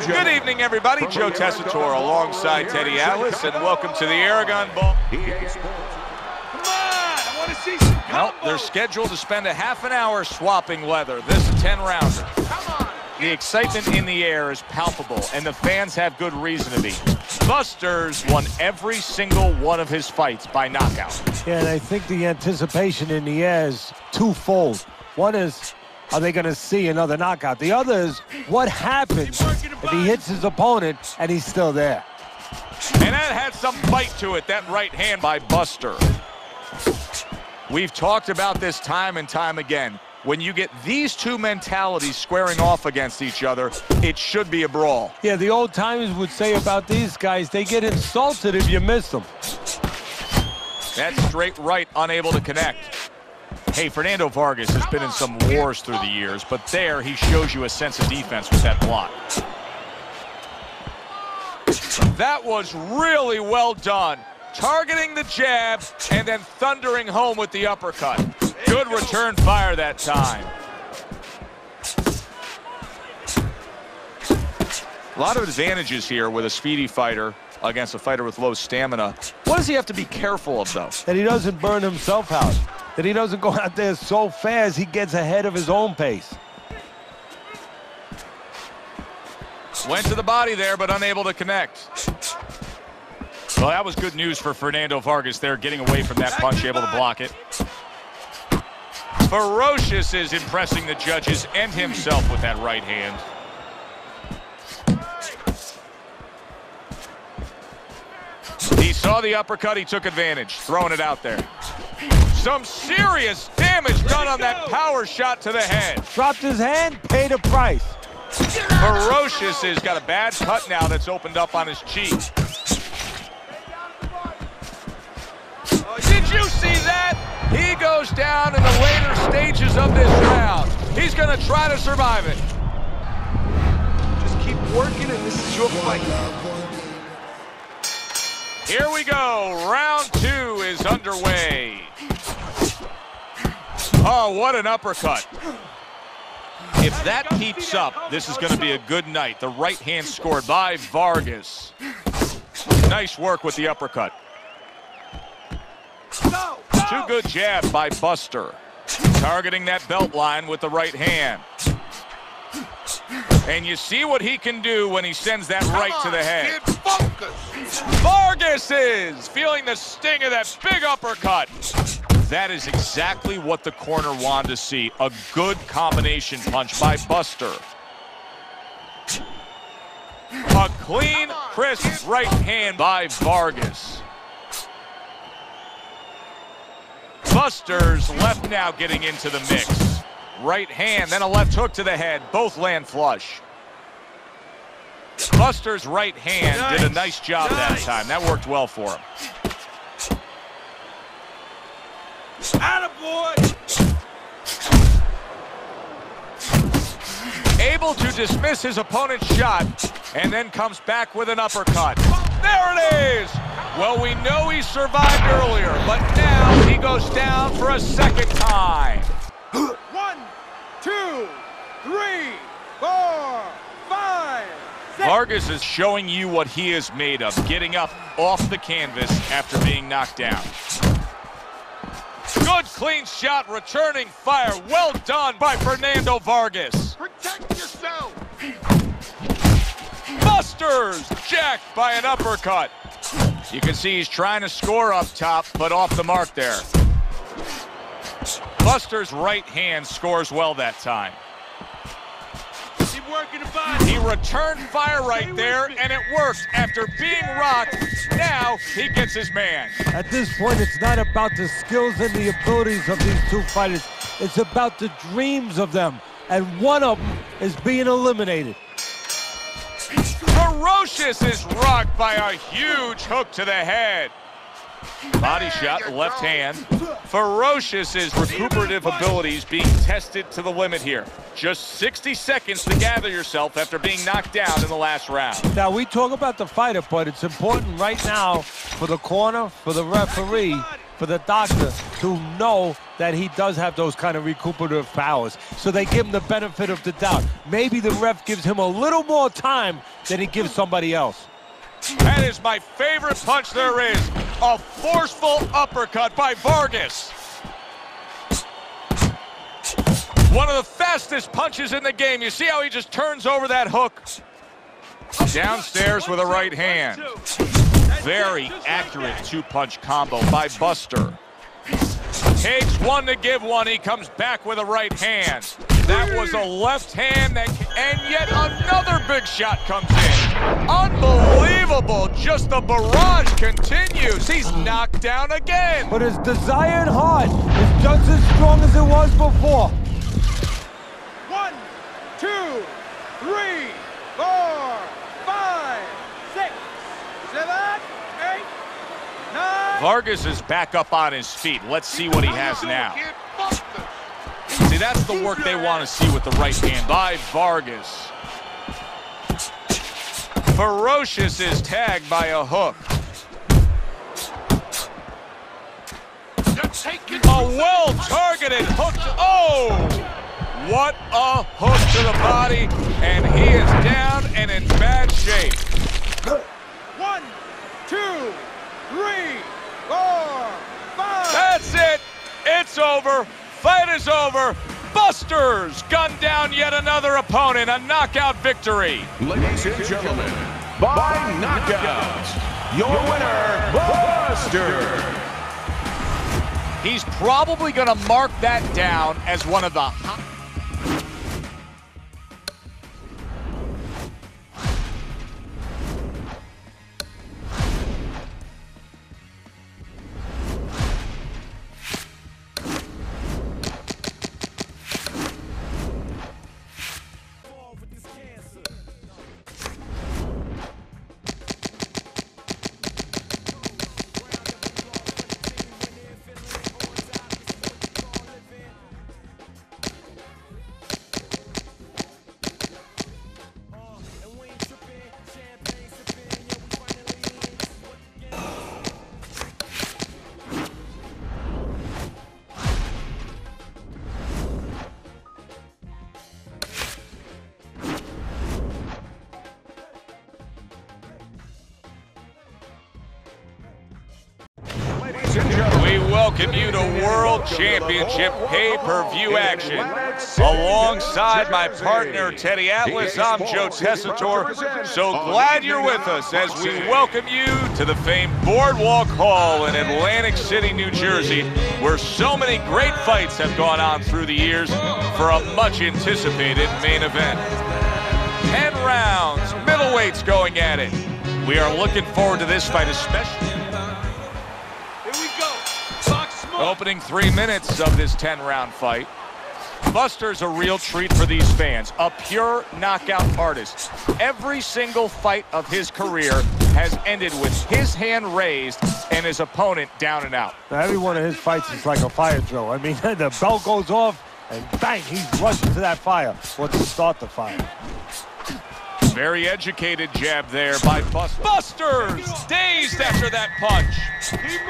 Good evening, everybody. Joe Tessitore alongside Teddy Atlas, and welcome to the Aragon Bowl. Come on, I want to see some combos. Well, they're scheduled to spend a half an hour swapping leather. This 10-rounder. Come on. The excitement in the air is palpable, and the fans have good reason to be. Busters won every single one of his fights by knockout. Yeah, and I think the anticipation in the air is twofold. One is, are they going to see another knockout? The other is, what happens if he hits his opponent and he's still there? And that had some bite to it, that right hand by Buster. We've talked about this time and time again. When you get these two mentalities squaring off against each other, it should be a brawl. Yeah, the old timers would say about these guys, they get insulted if you miss them. That straight right, unable to connect. Hey, Fernando Vargas has been in some wars through the years, but there he shows you a sense of defense with that block. That was really well done. Targeting the jab and then thundering home with the uppercut. Good return fire that time. A lot of advantages here with a speedy fighter against a fighter with low stamina. What does he have to be careful of, though? That he doesn't burn himself out. That he doesn't go out there so fast he gets ahead of his own pace. Went to the body there, but unable to connect. Well, that was good news for Fernando Vargas there, getting away from that punch, able to block it. Ferocious is impressing the judges and himself with that right hand. He saw the uppercut, he took advantage, throwing it out there. Some serious damage done on that power shot to the head. Dropped his hand, paid a price. Ferocious has got a bad cut now that's opened up on his cheek. Did you see that? He goes down in the later stages of this round. He's going to try to survive it. Just keep working, and this is your fight. Here we go. Round 2 is underway. Oh, what an uppercut. If that keeps up, this is going to be a good night. The right hand scored by Vargas. Nice work with the uppercut. Two good jabs by Buster. Targeting that belt line with the right hand. And you see what he can do when he sends that right to the head. Vargas is feeling the sting of that big uppercut. That is exactly what the corner wanted to see. A good combination punch by Buster. A clean, crisp right hand by Vargas. Buster's left now getting into the mix. Right hand, then a left hook to the head. Both land flush. Buster's right hand did a nice job that time. That worked well for him. Attaboy! Able to dismiss his opponent's shot, and then comes back with an uppercut. There it is! Well, we know he survived earlier, but now he goes down for a second time. 1, 2, 3, 4, 5, 6. Vargas is showing you what he is made of, getting up off the canvas after being knocked down. Good clean shot, returning fire. Well done by Fernando Vargas. Protect yourself. Buster's jacked by an uppercut. You can see he's trying to score up top, but off the mark there. Buster's right hand scores well that time. Keep working the body. He returned fire right there, and it worked. After being rocked, now he gets his man. At this point, it's not about the skills and the abilities of these two fighters. It's about the dreams of them, and one of them is being eliminated. Ferocious is rocked by a huge hook to the head. Body shot, left hand. Ferocious's recuperative abilities being tested to the limit here. Just 60 seconds to gather yourself after being knocked down in the last round. Now, we talk about the fighter, but it's important right now for the corner, for the referee, for the doctor to know that he does have those kind of recuperative powers. So they give him the benefit of the doubt. Maybe the ref gives him a little more time than he gives somebody else. That is my favorite punch there is. A forceful uppercut by Vargas. One of the fastest punches in the game. You see how he just turns over that hook? Downstairs with a right hand. Very accurate two-punch combo by Buster. Takes one to give one. He comes back with a right hand. That was a left hand, and yet another big shot comes in. Unbelievable. Just the barrage continues. He's knocked down again. But his desired heart is just as strong as it was before. 1, 2, 3, 4, 5, 6, 7, 8, 9. Vargas is back up on his feet. Let's see what he has now. See, that's the work they want to see with the right hand by Vargas. Ferocious is tagged by a hook. A well-targeted hook. Oh! What a hook to the body, and he is down and in bad shape. 1, 2, 3, 4, 5. That's it. It's over. Fight is over. Buster's gunned down yet another opponent. A knockout victory. Ladies and gentlemen, by knockout, your winner, Buster. He's probably going to mark that down as one of the hot. We welcome you to World Championship pay-per-view action. Alongside my partner, Teddy Atlas, I'm Joe Tessitore. So glad you're with us as we welcome you to the famed Boardwalk Hall in Atlantic City, New Jersey, where so many great fights have gone on through the years for a much-anticipated main event. 10 rounds, middleweights going at it. We are looking forward to this fight especially. Opening 3 minutes of this 10-round fight. Buster's a real treat for these fans, a pure knockout artist. Every single fight of his career has ended with his hand raised and his opponent down and out. Now, every one of his fights is like a fire drill. I mean, the bell goes off, and bang, he's rushing to that fire, or to start the fire. Very educated jab there by Buster. Buster's dazed after that punch.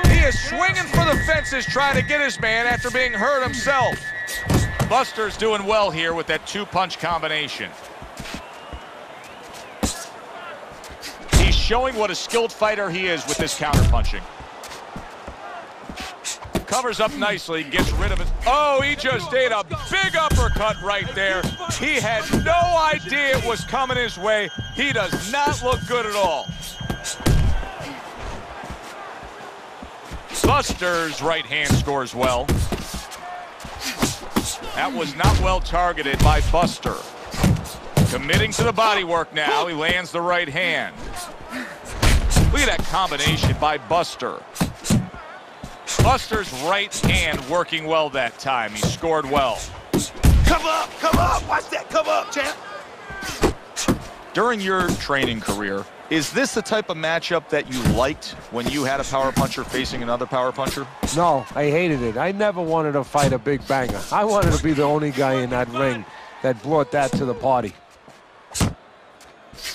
He is swinging for the fences trying to get his man after being hurt himself. Buster's doing well here with that two-punch combination. He's showing what a skilled fighter he is with this counter-punching. Covers up nicely, gets rid of it. Oh, he just ate a big uppercut right there. He had no idea it was coming his way. He does not look good at all. Buster's right hand scores well. That was not well targeted by Buster. Committing to the body work now. He lands the right hand. Look at that combination by Buster. Buster's right hand working well that time. He scored well. Come up, watch that, come up, champ. During your training career, is this the type of matchup that you liked when you had a power puncher facing another power puncher? No, I hated it. I never wanted to fight a big banger. I wanted to be the only guy in that ring that brought that to the party.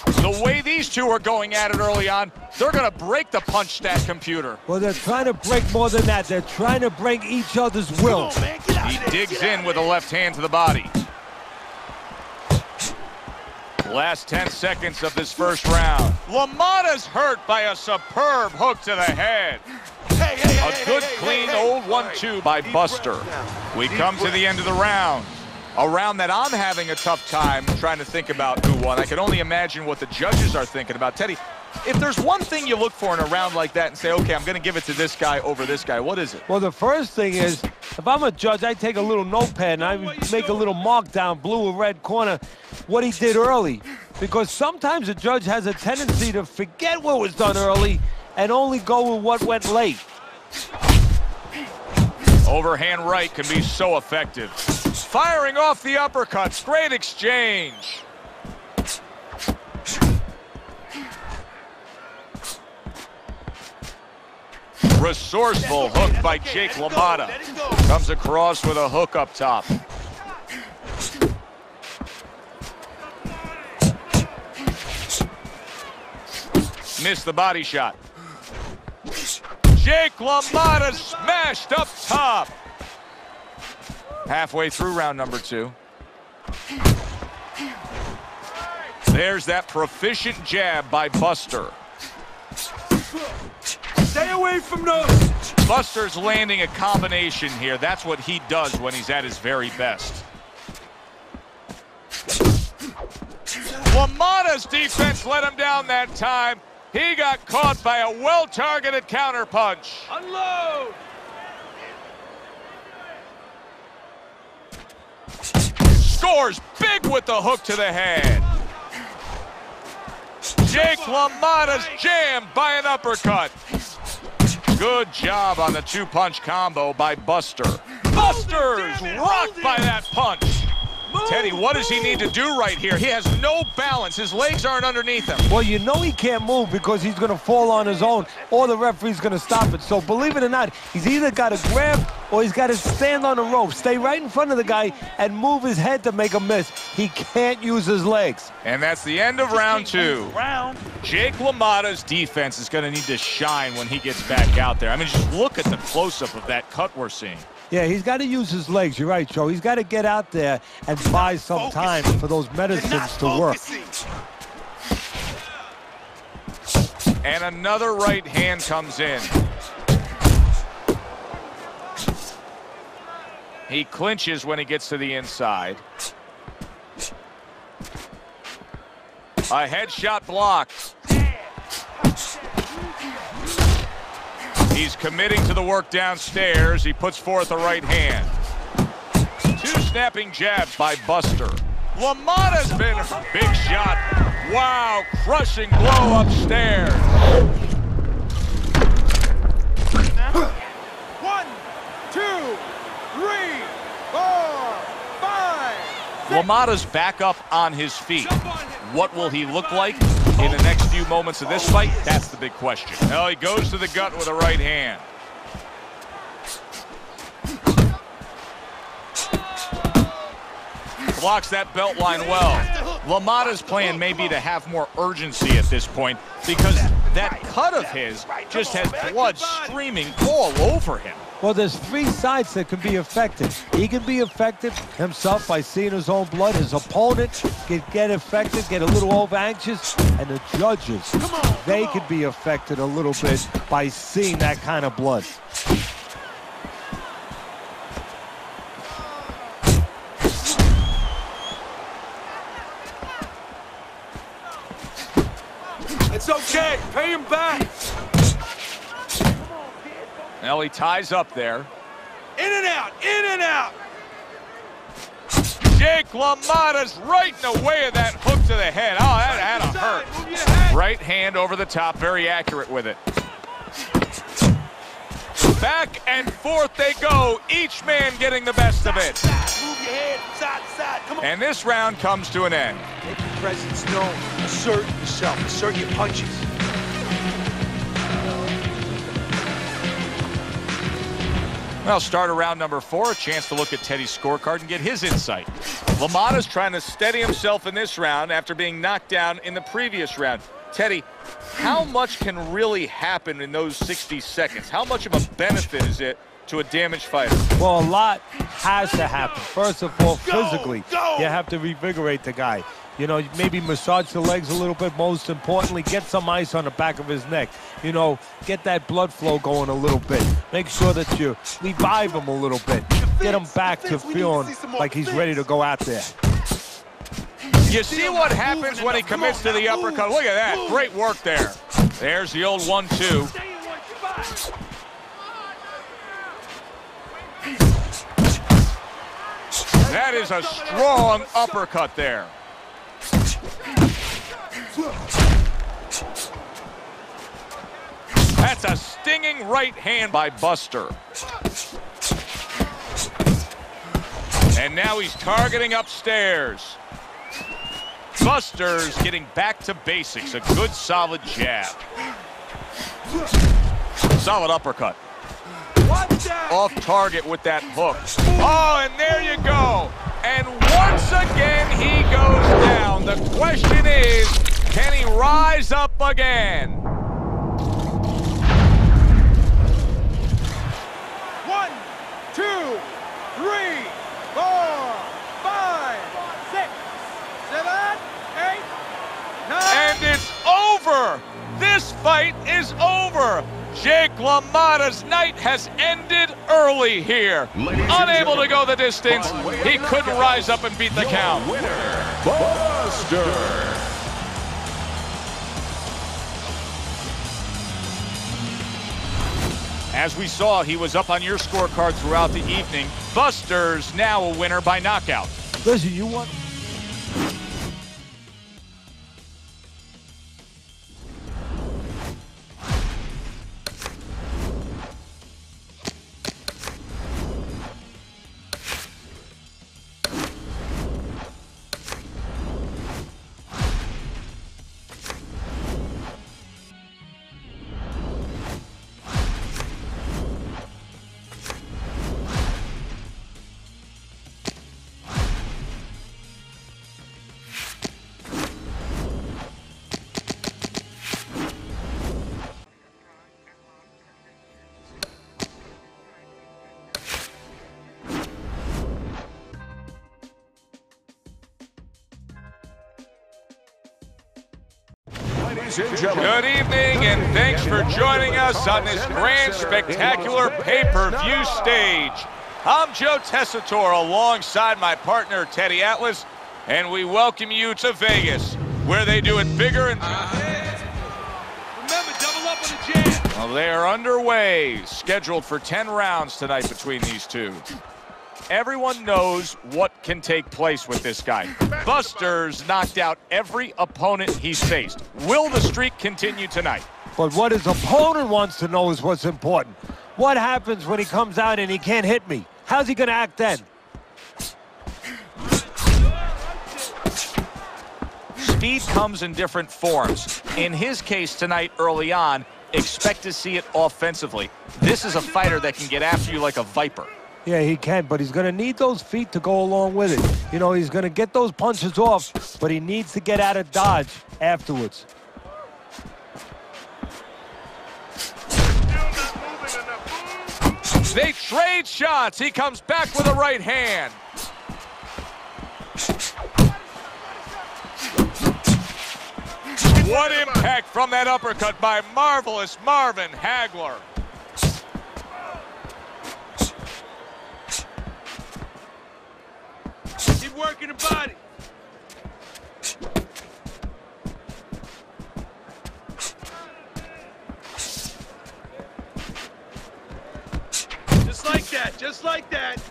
The way these two are going at it early on, they're going to break the punch stat computer. Well, they're trying to break more than that. They're trying to break each other's will. Come on, man, get out He of there, digs get in out. with a left hand to the body. Last 10 seconds of this first round. LaMotta's hurt by a superb hook to the head. A good, clean, old 1-2 by Buster. We come to the end of the round. A round that I'm having a tough time trying to think about who won. I can only imagine what the judges are thinking about. Teddy, if there's one thing you look for in a round like that and say, okay, I'm going to give it to this guy over this guy, what is it? Well, the first thing is, if I'm a judge, I take a little notepad and I make a little mark down, blue or red corner, what he did early. Because sometimes a judge has a tendency to forget what was done early and only go with what went late. Overhand right can be so effective. Firing off the uppercuts. Great exchange. Resourceful hook by Jake LaMotta. Comes across with a hook up top. Missed the body shot. Jake LaMotta smashed up top. Halfway through round number 2. There's that proficient jab by Buster. Stay away from those. Buster's landing a combination here. That's what he does when he's at his very best. LaMotta's defense let him down that time. He got caught by a well-targeted counterpunch. Unload. Scores big with the hook to the head. Jake LaMotta's jammed by an uppercut. Good job on the 2-punch combo by Buster. Buster's rocked by that punch. Teddy, what does he need to do right here? He has no balance. His legs aren't underneath him. Well, you know he can't move because he's going to fall on his own or the referee's going to stop it. So believe it or not, he's either got to grab or he's got to stand on the rope, stay right in front of the guy and move his head to make a miss. He can't use his legs. And that's the end of round 2. Jake LaMotta's defense is going to need to shine when he gets back out there. I mean, just look at the close-up of that cut we're seeing. Yeah, he's got to use his legs. You're right, Joe. He's got to get out there and buy some time for those medicines to work. And another right hand comes in. He clinches when he gets to the inside. A headshot blocked. He's committing to the work downstairs. He puts forth a right hand. 2 snapping jabs by Buster. LaMotta's been a big shot. Wow, crushing blow upstairs. 1, 2, 3, 4, 5. LaMotta's back up on his feet. What will he look like in the next few moments of this fight? That's the big question. Well, he goes to the gut with a right hand. Blocks that belt line well. LaMotta's plan may be to have more urgency at this point because that cut of his just has blood streaming all over him. Well, there's 3 sides that can be affected. He can be affected himself by seeing his own blood. His opponent can get affected, get a little over-anxious. And the judges, they can be affected a little bit by seeing that kind of blood. It's okay. Pay him back. Well, he ties up there. In and out. In and out. Jake LaMotta's right in the way of that hook to the head. Oh, that had to hurt. Right hand over the top, very accurate with it. Back and forth they go, each man getting the best of it. Move your head side to side. Come on. And this round comes to an end. Make your presence known. Assert yourself. Assert your punches. Well, start round number 4, a chance to look at Teddy's scorecard and get his insight. LaMotta's trying to steady himself in this round after being knocked down in the previous round. Teddy, how much can really happen in those 60 seconds? How much of a benefit is it to a damaged fighter? Well, a lot has to happen. First of all, physically, you have to revigorate the guy. You know, maybe massage the legs a little bit. Most importantly, get some ice on the back of his neck. You know, get that blood flow going a little bit. Make sure that you revive him a little bit. Get him back to feeling like he's ready to go out there. You see what happens when he commits to the uppercut. Look at that. Great work there. There's the old 1-2. That is a strong uppercut there. That's a stinging right hand by Buster. And now he's targeting upstairs. Buster's getting back to basics. A good, solid jab. Solid uppercut. Off target with that hook. Oh, and there you go. And once again, he goes down. The question is, can he rise up again? 1, 2, 3, 4, 5, 6, 7, 8, 9. And it's over. This fight is over. Jake LaMotta's night has ended early here. Unable to go the distance, he couldn't rise up and beat the count. Winner, Buster. As we saw, he was up on your scorecard throughout the evening. Buster's now a winner by knockout. Listen, you want... Good evening, and thanks for joining us on this grand, spectacular pay-per-view stage. I'm Joe Tessitore alongside my partner, Teddy Atlas, and we welcome you to Vegas, where they do it bigger and... Remember, double up on the jab. Well, they are underway, scheduled for 10 rounds tonight between these two. Everyone knows what can take place with this guy. Buster's knocked out every opponent he's faced. Will the streak continue tonight? But what his opponent wants to know is what's important. What happens when he comes out and he can't hit me? How's he going to act then? Speed comes in different forms. In his case tonight, early on, expect to see it offensively. This is a fighter that can get after you like a viper. Yeah, he can, but he's going to need those feet to go along with it. You know, he's going to get those punches off, but he needs to get out of dodge afterwards. They trade shots. He comes back with a right hand. What impact from that uppercut by marvelous Marvin Hagler. Keep working the body. Just like that, just like that.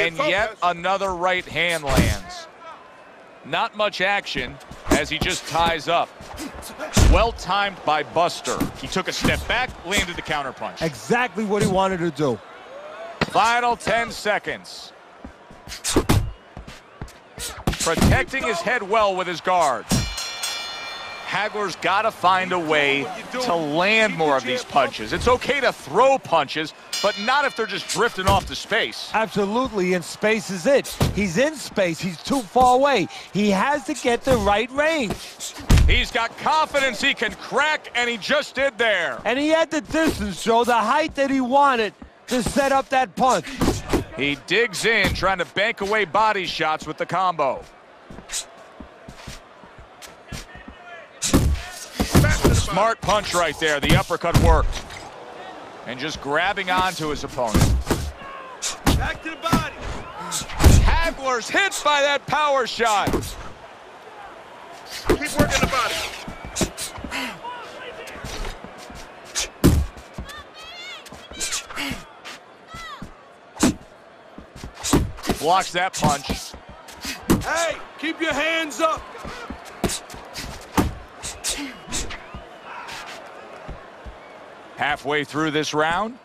and yet another right hand lands. Not much action as he just ties up. Well timed by Buster. He took a step back, landed the counterpunch. Exactly what he wanted to do. Final 10 seconds. Protecting his head well with his guard. Hagler's got to find a way to land more of these punches. It's okay to throw punches, but not if they're just drifting off to space. Absolutely, and space is it. He's in space. He's too far away. He has to get the right range. He's got confidence he can crack, and he just did there. And he had the distance, Joe, the height that he wanted to set up that punch. He digs in, trying to bank away body shots with the combo. Smart punch right there. The uppercut worked. And just grabbing onto his opponent. Back to the body. Hagler's hit by that power shot. Keep working the body. Blocks that punch. Hey, keep your hands up. Halfway through this round,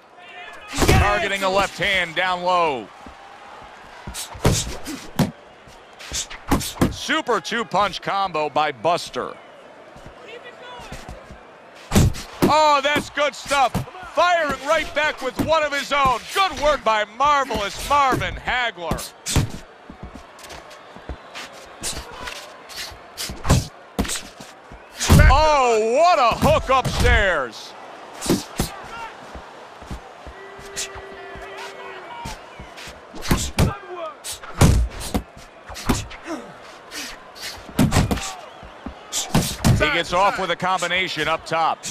targeting a left hand down low. Super two-punch combo by Buster. Oh, that's good stuff. Firing right back with one of his own. Good work by marvelous Marvin Hagler. Oh, what a hook upstairs. He gets off with a combination up top.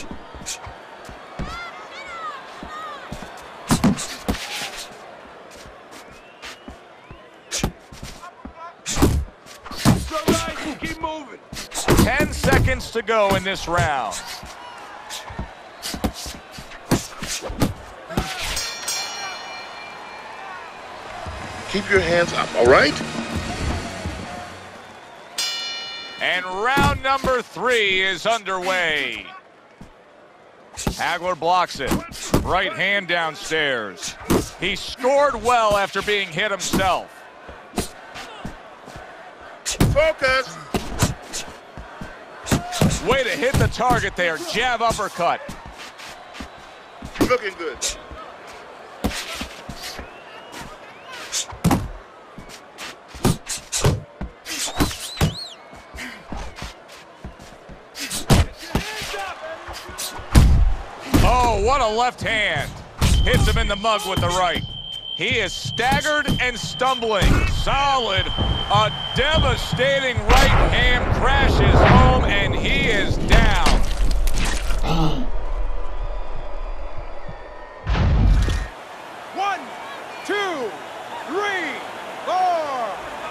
Keep moving. 10 seconds to go in this round. Keep your hands up, all right? And round number 3 is underway. Hagler blocks it. Right hand downstairs. He scored well after being hit himself. Focus. Way to hit the target there. Jab uppercut. Looking good. Oh, what a left hand. Hits him in the mug with the right. He is staggered and stumbling. Solid. A devastating right hand crashes home, and he is down. 1, 2, 3, 4,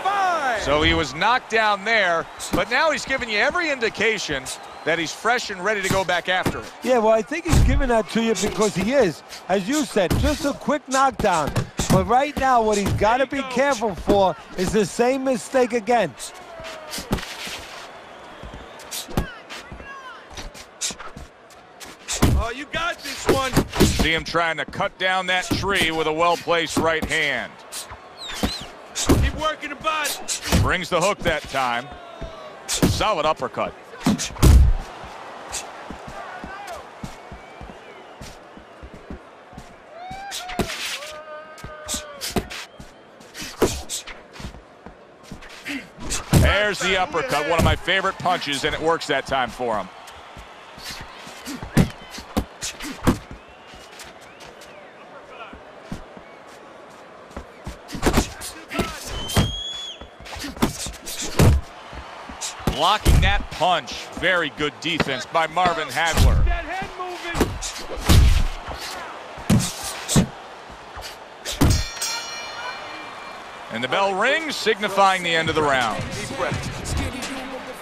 5. So he was knocked down there, but now he's giving you every indication that he's fresh and ready to go back after it. Yeah, well, I think he's giving that to you because he is. As you said, just a quick knockdown. But right now, what he's got to be careful for is the same mistake again. Oh, you got this one. See him trying to cut down that tree with a well-placed right hand. Keep working the body. Brings the hook that time. Solid uppercut. There's the uppercut, one of my favorite punches, and it works that time for him. Blocking that punch. Very good defense by Marvin Hagler. That head moving. And the bell rings, signifying the end of the round. Deep breath.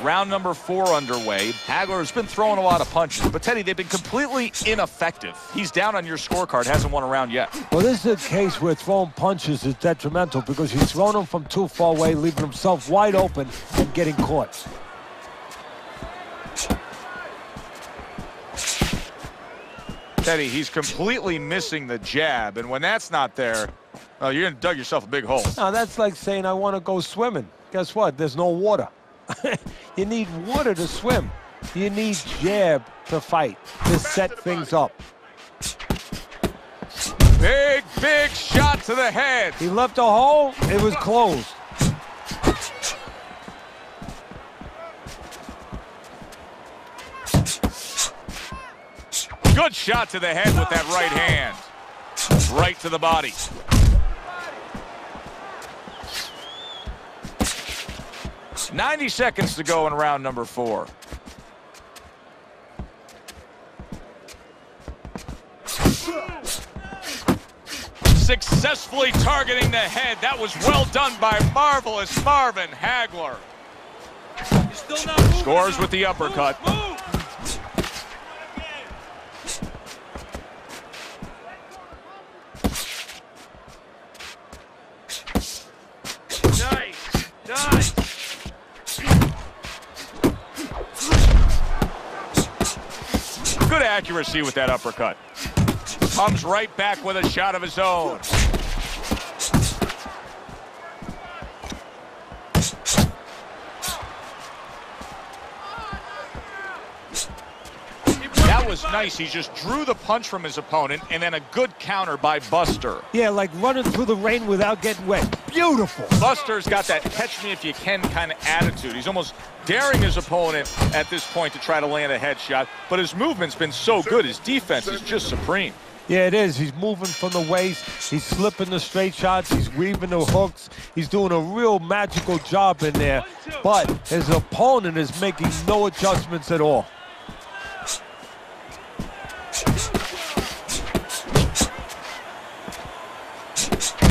Round number 4 underway. Hagler's been throwing a lot of punches, but Teddy, they've been completely ineffective. He's down on your scorecard, hasn't won a round yet. Well, this is a case where throwing punches is detrimental because he's throwing them from too far away, leaving himself wide open and getting caught. Teddy, he's completely missing the jab, and when that's not there, oh, you're going to dug yourself a big hole. Now, that's like saying I want to go swimming. Guess what? There's no water. You need water to swim. You need jab to fight, to set things up. Big, big shot to the head. He left a hole. It was closed. Good shot to the head with that right hand. Right to the body. "90 seconds to go in round number 4. Successfully targeting the head. That was well done by marvelous Marvin Hagler. Scores with the uppercut. Nice. Good accuracy with that uppercut. Comes right back with a shot of his own. That was nice. He just drew the punch from his opponent, and then a good counter by Buster. Yeah, like running through the rain without getting wet. Beautiful. Buster's got that catch-me-if-you-can kind of attitude. He's almost daring his opponent at this point to try to land a headshot, but his movement's been so good. His defense is just supreme. Yeah, it is. He's moving from the waist. He's slipping the straight shots. He's weaving the hooks. He's doing a real magical job in there, but his opponent is making no adjustments at all.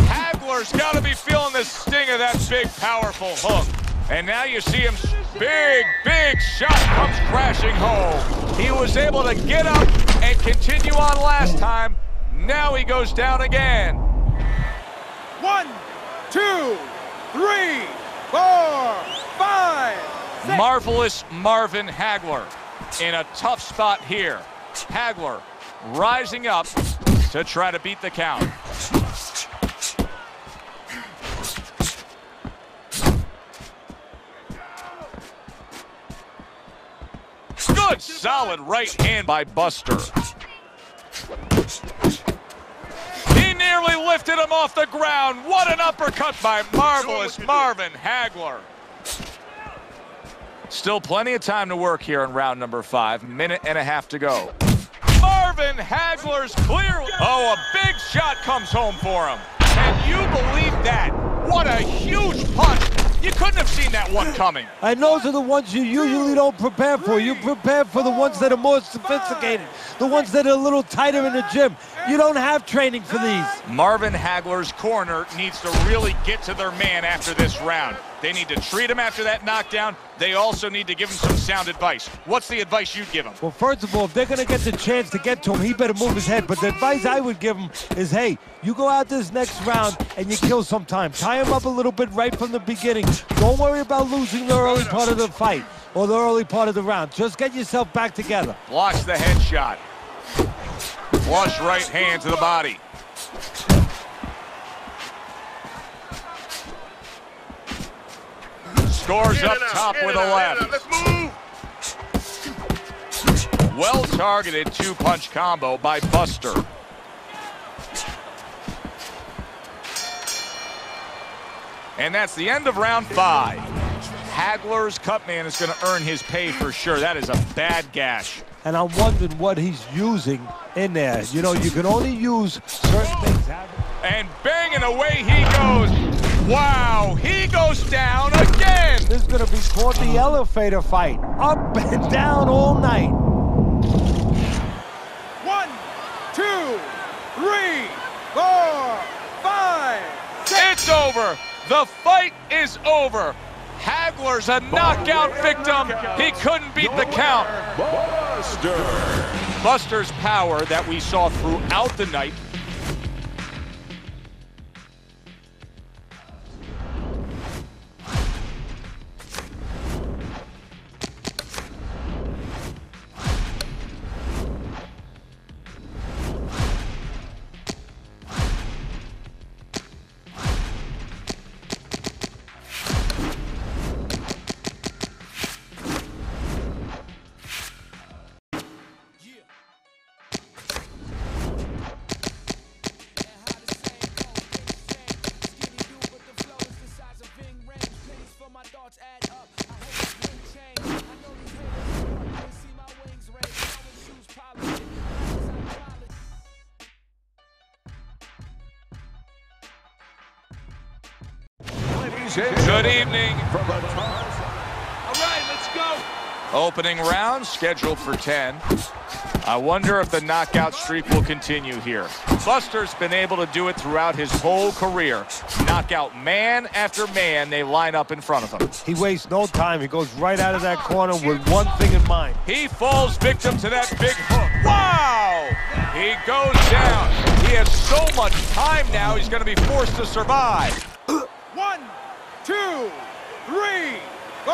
Hagler's got to be feeling the sting of that big, powerful hook. And now you see him, big, big shot comes crashing home. He was able to get up and continue on last time. Now he goes down again. 1, 2, 3, 4, 5, 6. Marvelous Marvin Hagler in a tough spot here. Hagler rising up to try to beat the count. Good, solid right hand by Buster. He nearly lifted him off the ground. What an uppercut by marvelous Marvin Hagler. Still plenty of time to work here in round number 5. Minute and a half to go. Marvin Hagler's clear. Oh, a big shot comes home for him. Can you believe that? What a huge punch. You couldn't have seen that one coming. And those are the ones you usually don't prepare for. You prepare for the ones that are more sophisticated, the ones that are a little tighter in the gym. You don't have training for these. Marvin Hagler's corner needs to really get to their man after this round. They need to treat him after that knockdown. They also need to give him some sound advice. What's the advice you'd give him? Well, first of all, if they're going to get the chance to get to him, he better move his head. But the advice I would give him is, hey, you go out this next round and you kill some time. Tie him up a little bit right from the beginning. Don't worry about losing the early part of the fight or the early part of the round. Just get yourself back together. Blocks the headshot. Flush right hand to the body. Scores up top with a left. Let's move. Well-targeted two-punch combo by Buster. And that's the end of round 5. Hagler's cut man is going to earn his pay for sure. That is a bad gash. And I'm wondering what he's using in there. You know, you can only use certain things. And banging away he goes. Wow, he goes down again. This is going to be called the elevator fight. Up and down all night. 1, 2, 3, 4, 5, 6. It's over. The fight is over. Hagler's a knockout victim. He couldn't beat the count. Buster's power that we saw throughout the night. Good evening. All right, let's go. Opening round scheduled for 10. I wonder if the knockout streak will continue here. Buster's been able to do it throughout his whole career. Knockout man after man, they line up in front of him. He wastes no time. He goes right out of that corner with one thing in mind. He falls victim to that big hook. Wow! He goes down. He has so much time now, he's going to be forced to survive. 1, 2, 3, 4,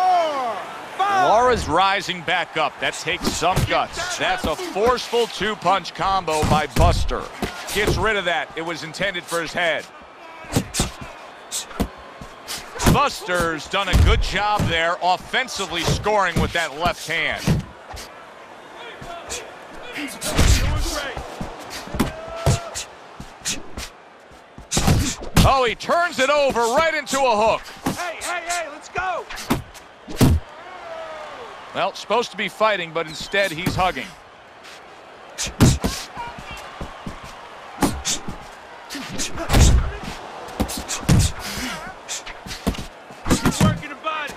5. Laura's rising back up. That takes some guts. That's a forceful two-punch combo by Buster. Gets rid of that. It was intended for his head. Buster's done a good job there offensively scoring with that left hand. Oh, he turns it over right into a hook. Hey, let's go. Well, supposed to be fighting, but instead he's hugging. Keep working the body.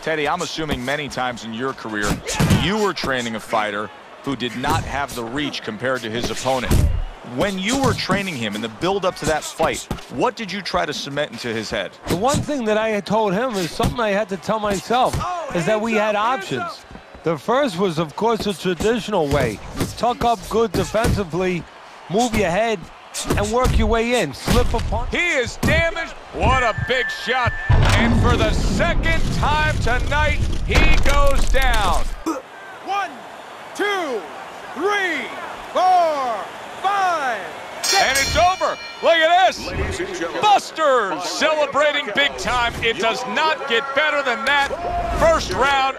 Teddy, I'm assuming many times in your career, you were training a fighter who did not have the reach compared to his opponent. When you were training him in the build-up to that fight, what did you try to cement into his head? The one thing that I had told him is something I had to tell myself, is that we had options. The first was, of course, the traditional way. Tuck up good defensively, move your head, and work your way in. Slip a punch. He is damaged. What a big shot. And for the second time tonight, he goes down. 1, 2, 3, 4, 5, 6. And it's over. Look at this. Buster's celebrating big time. It does not get better than that. First round.